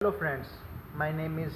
Hello friends, my name is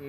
A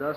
10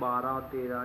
12, 13,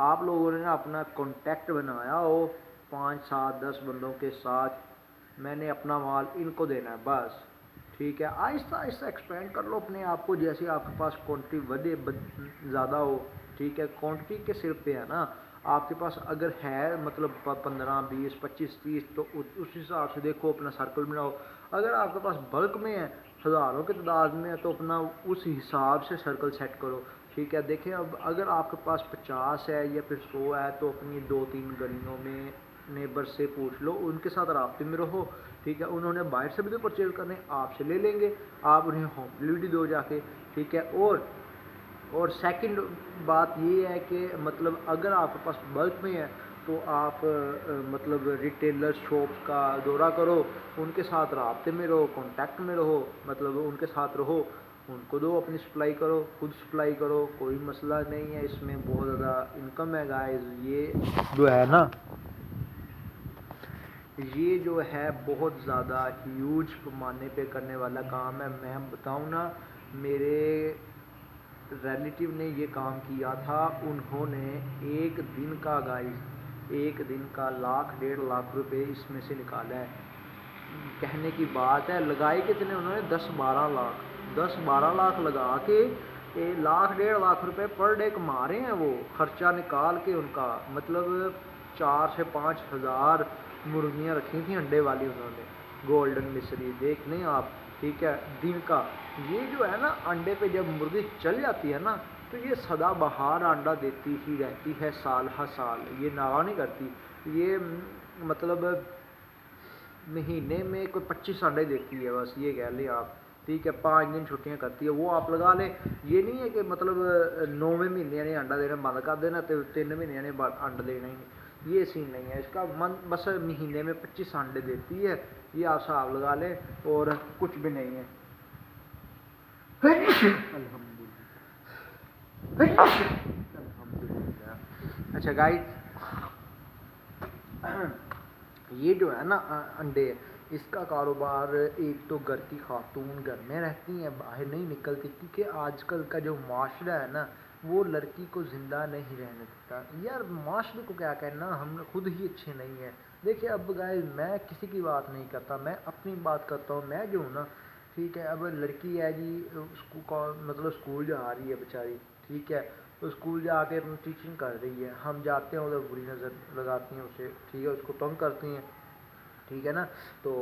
آپ لوگوں نے نا اپنا کانٹیکٹ بنایا ہو 5 7 10 بندوں کے ساتھ، میں نے اپنا مال ان کو دینا ہے بس، ٹھیک ہے. آہستہ آہستہ ایکسپینڈ کر لو اپنے آپ کو، جیسے آپ کے پاس کوانٹٹی زیادہ ہو، ٹھیک ہے. کوانٹٹی کے صرف پہ ہے نا، آپ کے پاس اگر ہے مطلب 15 20 25 30 تو اس حساب سے دیکھو اپنا سرکل بناؤ. اگر آپ کے پاس بلک میں ہے، ہزاروں کی تعداد میں ہے، تو اپنا اس حساب سے سرکل سیٹ کرو، ٹھیک ہے. دیکھیں اب اگر آپ کے پاس 50 ہے یا پھر 100 ہے تو اپنی 2 3 گلیوں میں نیبر سے پوچھ لو، ان کے ساتھ رابطے میں رہو، ٹھیک ہے. انہوں نے باہر سے بھی تو پرچیز کرنے، آپ سے لے لیں گے، آپ انہیں ہوم ڈلیوری دو جا کے، ٹھیک ہے. اور سیکنڈ بات یہ ہے کہ مطلب اگر آپ کے پاس بلک میں ہے تو آپ مطلب ریٹیلر شاپس کا دورہ کرو، ان کے ساتھ رابطے میں رہو، کانٹیکٹ میں رہو، مطلب ان کے ساتھ رہو، ان کو دو، اپنی سپلائی کرو، خود سپلائی کرو، کوئی مسئلہ نہیں ہے اس میں، بہت زیادہ انکم ہے گائز. یہ جو ہے نا، یہ جو ہے بہت زیادہ ہیوج پیمانے پہ کرنے والا کام ہے. میں بتاؤں نا، میرے ریلیٹیو نے یہ کام کیا تھا، انہوں نے ایک دن کا گائز، ایک دن کا 1 1.5 لاکھ روپے اس میں سے نکالا ہے. کہنے کی بات ہے، لگائے کتنے انہوں نے 10 12 لاکھ لگا کے 1 1.5 لاکھ روپے پر ڈے کما رہے ہیں وہ، خرچہ نکال کے ان کا. مطلب 4 سے 5 ہزار مرغیاں رکھی تھیں انڈے والی انہوں نے، گولڈن مصری دیکھ لیں آپ، ٹھیک ہے. دن کا یہ جو ہے نا، انڈے پہ جب مرغی چل جاتی ہے نا تو یہ سدا بہار انڈا دیتی ہی رہتی ہے، سال ہر سال یہ ناغہ نہیں کرتی. یہ مطلب مہینے میں کوئی 25 انڈے دیتی ہے بس، یہ کہہ لیں آپ، ٹھیک ہے. 5 دن چھٹیاں کرتی ہے وہ، آپ لگا لیں. یہ نہیں ہے کہ مطلب 9ویں مہینے نے انڈا دینا بند کر دینا تو 3 مہینے نے انڈا دینا ہی نہیں، یہ سین نہیں ہے اس کا. بس مہینے میں 25 انڈے دیتی ہے، یہ آپ حساب لگا لیں، اور کچھ بھی نہیں ہے. الحمدللہ. اچھا گائز، یہ جو ہے نا انڈے، اس کا کاروبار، ایک تو گھر کی خاتون گھر میں رہتی ہیں، باہر نہیں نکلتی، کیونکہ آج کل کا جو معاشرہ ہے نا وہ لڑکی کو زندہ نہیں رہنے دیتا. یار معاشرے کو کیا کہنا، ہم خود ہی اچھے نہیں ہیں. دیکھیں اب گائز، میں کسی کی بات نہیں کرتا، میں اپنی بات کرتا ہوں. میں جو ہوں نا، ٹھیک ہے، اب لڑکی ہے جی، اس کو مطلب اسکول جا رہی ہے بیچاری، ٹھیک ہے، تو اسکول جا کے اپنی ٹیچنگ کر رہی ہے. ہم جاتے ہیں ادھر بری نظر لگاتی ہیں اسے، ٹھیک ہے، اس کو تنگ کرتی ہیں، ٹھیک ہے نا. تو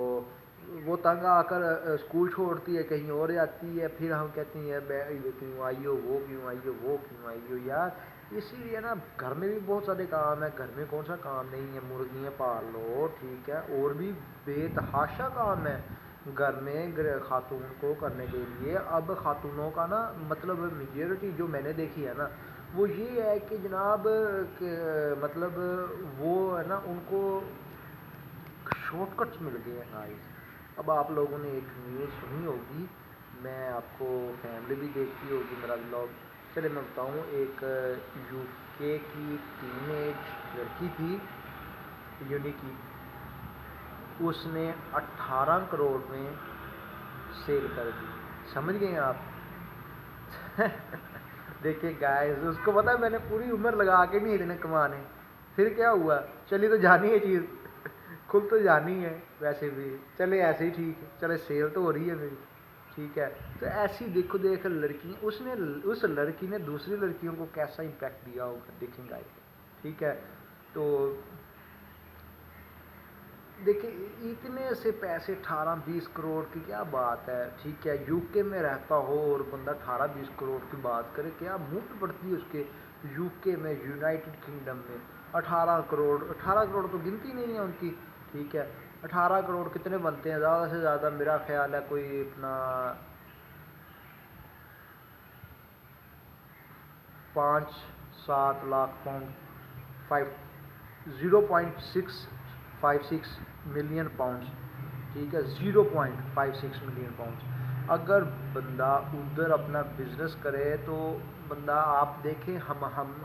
وہ تنگ آ کر اسکول چھوڑتی ہے، کہیں اور جاتی ہے، پھر ہم کہتے ہیں یار کیوں آئی ہو، وہ کیوں آئی ہو، وہ کیوں آئی ہو. یار اسی لیے نا، گھر میں بھی بہت سارے کام ہیں، گھر میں کون سا کام نہیں ہے. مرغیاں پال لو، ٹھیک ہے، اور بھی بے تحاشا کام ہے گھر میں خاتون کو کرنے کے لیے. اب خاتونوں کا نا مطلب میجورٹی جو میں نے دیکھی ہے نا، وہ یہ ہے کہ جناب کہ مطلب وہ ہے نا، ان کو شارٹ کٹس مل گئے ہیں گائز. اب آپ لوگوں نے ایک نیوز سنی ہوگی، میں آپ کو فیملی بھی دیکھتی ہوگی میرا بلاگ. چلے میں بتاؤں، ایک یو کے کی ٹین ایج لڑکی تھی، یونی کی، اس نے 18 کروڑ میں سیل کر دی. سمجھ گئے آپ؟ دیکھیں گائز، اس کو پتا ہے میں نے پوری عمر لگا کے نہیں اتنے کمانے، پھر کیا ہوا، چلی تو جانی ہے چیز، کھل تو جانی ہے ویسے بھی، چلے ایسے ہی ٹھیک ہے، چلے سیل تو ہو رہی ہے میری، ٹھیک ہے. تو ایسی دیکھو دیکھ لڑکی، اس لڑکی نے دوسری لڑکیوں کو کیسا امپیکٹ دیا ہوگا دیکھیں گائز، ٹھیک ہے. تو دیکھیں اتنے سے پیسے 18 20 کروڑ کی کیا بات ہے، ٹھیک ہے. یو کے میں رہتا ہو اور بندہ 18 20 کروڑ کی بات کرے، کیا منہ پہ پڑتی ہے اس کے. یو کے میں، یونائٹڈ کنگڈم میں 18 کروڑ تو گنتی نہیں ہے ان کی، ٹھیک ہے. 18 کروڑ کتنے بنتے ہیں؟ زیادہ سے زیادہ میرا خیال ہے کوئی اپنا 5 7 لاکھ پاؤنڈ، 0.656 ملین پاؤنڈس، ٹھیک ہے، 0.56 ملین پاؤنڈس. اگر بندہ ادھر اپنا بزنس کرے تو بندہ، آپ دیکھیں،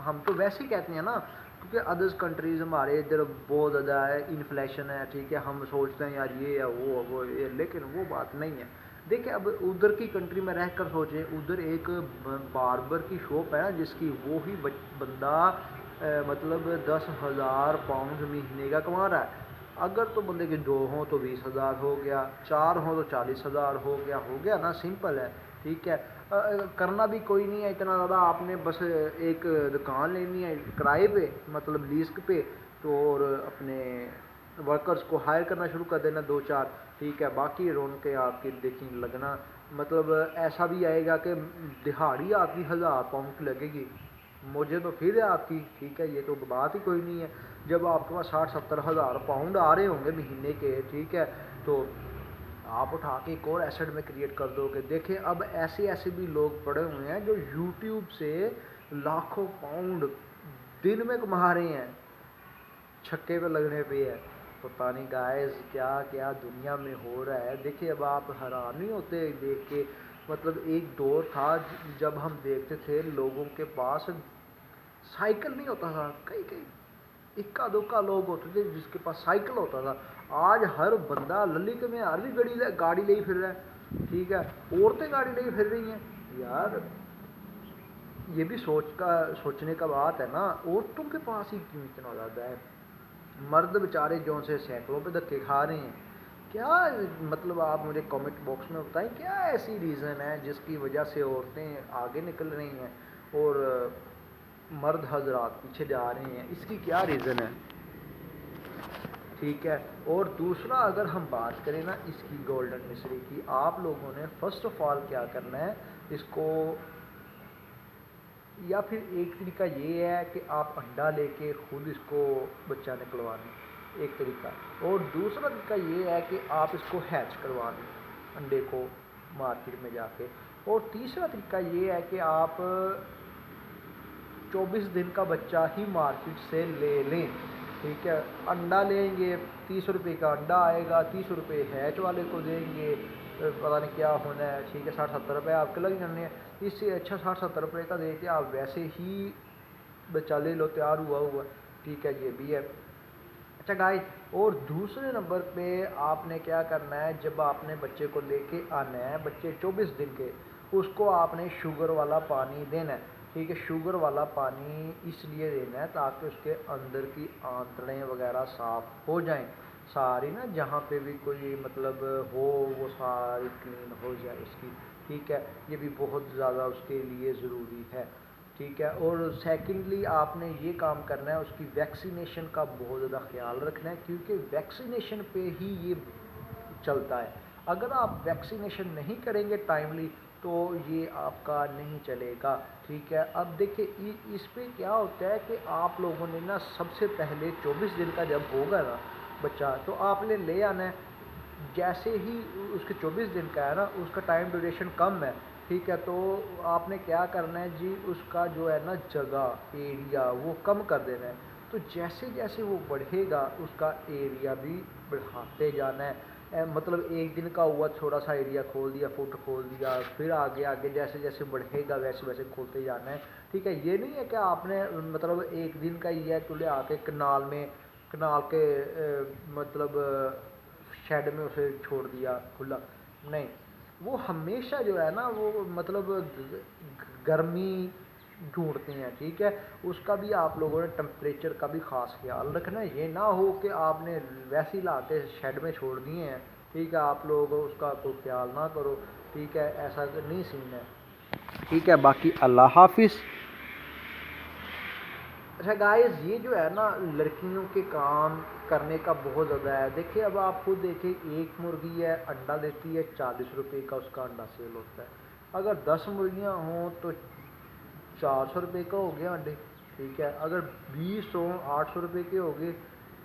ہم تو ویسے ہی کہتے ہیں نا، کیونکہ ادرس کنٹریز ہمارے ادھر بہت زیادہ ہے، انفلیشن ہے، ٹھیک ہے، ہم سوچتے ہیں یار یہ ہے وہ لیکن وہ بات نہیں ہے. دیکھیں اب ادھر کی کنٹری میں رہ کر سوچیں، ادھر ایک باربر کی شاپ ہے جس کی وہی بندہ مطلب 10,000 پاؤنڈ مہینے کا کما رہا ہے. اگر تو بندے کے 2 ہوں تو 20,000 ہو گیا, 4 ہوں تو 40,000 ہو گیا نا, سمپل ہے. ٹھیک ہے, کرنا بھی کوئی نہیں ہے اتنا زیادہ. آپ نے بس ایک دکان لینی ہے کرائے پہ, مطلب لیزک پہ, تو اور اپنے ورکرز کو ہائر کرنا شروع کر دینا 2-4. ٹھیک ہے, باقی رونقیں آپ کی دیکھیں لگنا. مطلب ایسا بھی آئے گا کہ دہاڑی آپ کی 1,000 پاؤنڈ کی لگے گی, مجھے تو پھر ہے آپ کی. ٹھیک ہے, یہ تو بات ہی کوئی نہیں ہے. جب آپ کے پاس 60-70 ہزار پاؤنڈ آ رہے ہوں گے مہینے کے, ٹھیک ہے, تو آپ اٹھا کے ایک اور ایسٹ میں کریٹ کر دو کہ دیکھیں اب ایسے بھی لوگ پڑے ہوئے ہیں جو یوٹیوب سے لاکھوں پاؤنڈ دن میں کما رہے ہیں, چھکے پہ لگنے پہ ہے. پتہ نہیں گائز کیا کیا دنیا میں ہو رہا ہے. دیکھیں اب آپ حیران نہیں ہوتے دیکھ کے. مطلب ایک دور تھا جب ہم دیکھتے تھے لوگوں کے پاس سائیکل نہیں ہوتا تھا, کئی اکا دکا لوگ ہوتے تھے جس کے پاس سائیکل ہوتا تھا. آج ہر بندہ للی کے میں ہر بھی گاڑی لے ہی پھر رہا ہے. ٹھیک ہے, عورتیں گاڑی لے ہی پھر رہی ہیں. یار یہ بھی سوچنے کا بات ہے نا, عورتوں کے پاس ہی کیوں اتنا زیادہ ہے. مرد بیچارے جو سے سینکڑوں پہ دھکے کھا رہے ہیں. کیا مطلب آپ مجھے کامنٹ باکس میں بتائیں کیا ایسی ریزن ہے جس کی وجہ سے عورتیں آگے نکل رہی ہیں اور مرد حضرات پیچھے جا رہے ہیں. اس کی کیا ریزن ہے. ٹھیک ہے, اور دوسرا اگر ہم بات کریں نا اس کی گولڈن مصری کی, آپ لوگوں نے فرسٹ آف آل کیا کرنا ہے اس کو, یا پھر ایک طریقہ یہ ہے کہ آپ انڈا لے کے خود اس کو بچہ نکلوا لیں, ایک طریقہ. اور دوسرا طریقہ یہ ہے کہ آپ اس کو ہیچ کروا لیں انڈے کو مارکیٹ میں جا کے. اور تیسرا طریقہ یہ ہے کہ آپ 24 دن کا بچہ ہی مارکیٹ سے لے لیں. ٹھیک ہے, انڈا لیں گے 30 روپے کا انڈا آئے گا, 30 روپے ہیچ والے کو دیں گے, پتہ نہیں کیا ہونا ہے. ٹھیک ہے, 60-70 روپے آپ کے لگ جانے ہیں. اس سے اچھا 60-70 روپے کا دے کے آپ ویسے ہی بچہ لے لو تیار ہوا. ٹھیک ہے, یہ بھی ہے. اچھا گائز, اور دوسرے نمبر پہ آپ نے کیا کرنا ہے, جب آپ نے بچے کو لے کے آنا ہے, بچے 24 دن کے, اس کو آپ نے شوگر والا پانی دینا ہے. ٹھیک ہے, شوگر والا پانی اس لیے دینا ہے تاکہ اس کے اندر کی آنتڑیں وغیرہ صاف ہو جائیں ساری نا, جہاں پہ بھی کوئی مطلب ہو وہ ساری کلین ہو جائے اس کی. ٹھیک ہے, یہ بھی بہت زیادہ اس کے لیے ضروری ہے. ٹھیک ہے, اور سیکنڈلی آپ نے یہ کام کرنا ہے, اس کی ویکسینیشن کا بہت زیادہ خیال رکھنا ہے, کیونکہ ویکسینیشن پہ ہی یہ چلتا ہے. اگر آپ ویکسینیشن نہیں کریں گے ٹائملی تو یہ آپ کا نہیں چلے گا. ٹھیک ہے, اب دیکھیں اس پہ کیا ہوتا ہے کہ آپ لوگوں نے نا سب سے پہلے 24 دن کا جب ہوگا نا بچہ, تو آپ نے لے آنا ہے. جیسے ہی اس کے 24 دن کا ہے نا, اس کا ٹائم ڈیوریشن کم ہے. ٹھیک ہے, تو آپ نے کیا کرنا ہے جی, اس کا جو ہے نا جگہ ایریا وہ کم کر دینا ہے. تو جیسے جیسے وہ بڑھے گا اس کا ایریا بھی بڑھاتے جانا ہے. مطلب ایک دن کا ہوا تھوڑا سا ایریا کھول دیا, فٹ کھول دیا, پھر آگے جیسے جیسے بڑھے گا ویسے ویسے کھولتے جانا ہے. ٹھیک ہے, یہ نہیں ہے کہ آپ نے مطلب ایک دن کا ہی ہے تو لے آ کے کنال کے مطلب شیڈ میں اسے چھوڑ دیا کھلا. نہیں, وہ ہمیشہ جو ہے نا وہ مطلب گرمی ڈھونڈتے ہیں. ٹھیک ہے, اس کا بھی آپ لوگوں نے ٹمپریچر کا بھی خاص خیال رکھنا ہے. یہ نہ ہو کہ آپ نے ویسے ہی لا کے شیڈ میں چھوڑ دیے ہیں. ٹھیک ہے, آپ لوگ اس کا کوئی خیال نہ کرو. ٹھیک ہے, ایسا نہیں سین ہے. ٹھیک ہے, باقی اللہ حافظ. اچھا گائز, یہ جو ہے نا لڑکیوں کے کام کرنے کا بہت زیادہ ہے. دیکھیں اب آپ خود دیکھیں, ایک مرغی ہے انڈا دیتی ہے 40 روپے کا اس کا انڈا سیل ہوتا ہے. اگر 10 مرغیاں ہوں تو 400 روپے کا ہو گیا انڈے. ٹھیک ہے, اگر 20 ہوں 800 روپے کے ہو گئے.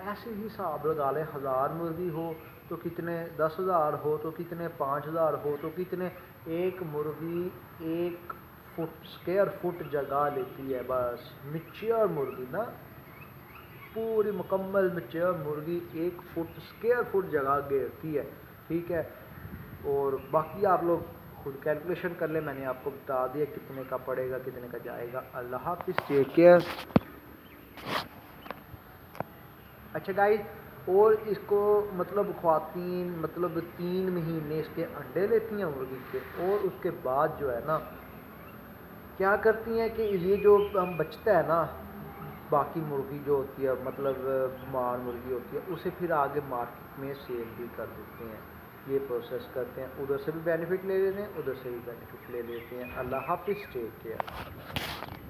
ایسے ہی حساب لگا لیں, 1000 مرغی ہو تو کتنے, 10,000 ہو تو کتنے, 5,000 ہو تو کتنے. ایک مرغی 1 فٹ اسکوائر فٹ جگہ لیتی ہے بس. میچور مرغی نا, پوری مکمل میچور مرغی 1 فٹ اسکوائر فٹ جگہ گھیرتی ہے. ٹھیک ہے, اور باقی آپ لوگ خود کیلکولیشن کر لیں, میں نے آپ کو بتا دیا کتنے کا پڑے گا کتنے کا جائے گا. اللہ حافظ, ٹیک کیئر. اچھا گائز, اور اس کو مطلب خواتین مطلب 3 مہینے اس کے انڈے لیتی ہیں مرغی کے, اور اس کے بعد جو ہے نا کیا کرتی ہیں کہ یہ جو ہم بچتا ہے نا باقی مرغی جو ہوتی ہے مطلب مار مرغی ہوتی ہے اسے پھر آگے مارکیٹ میں سیل بھی کر دیتے ہیں، یہ پروسیس کرتے ہیں، ادھر سے بھی بینیفٹ لے لیتے ہیں ادھر سے بھی بینیفٹ لے لیتے ہیں۔ اللہ حافظ، ٹیک کیئر۔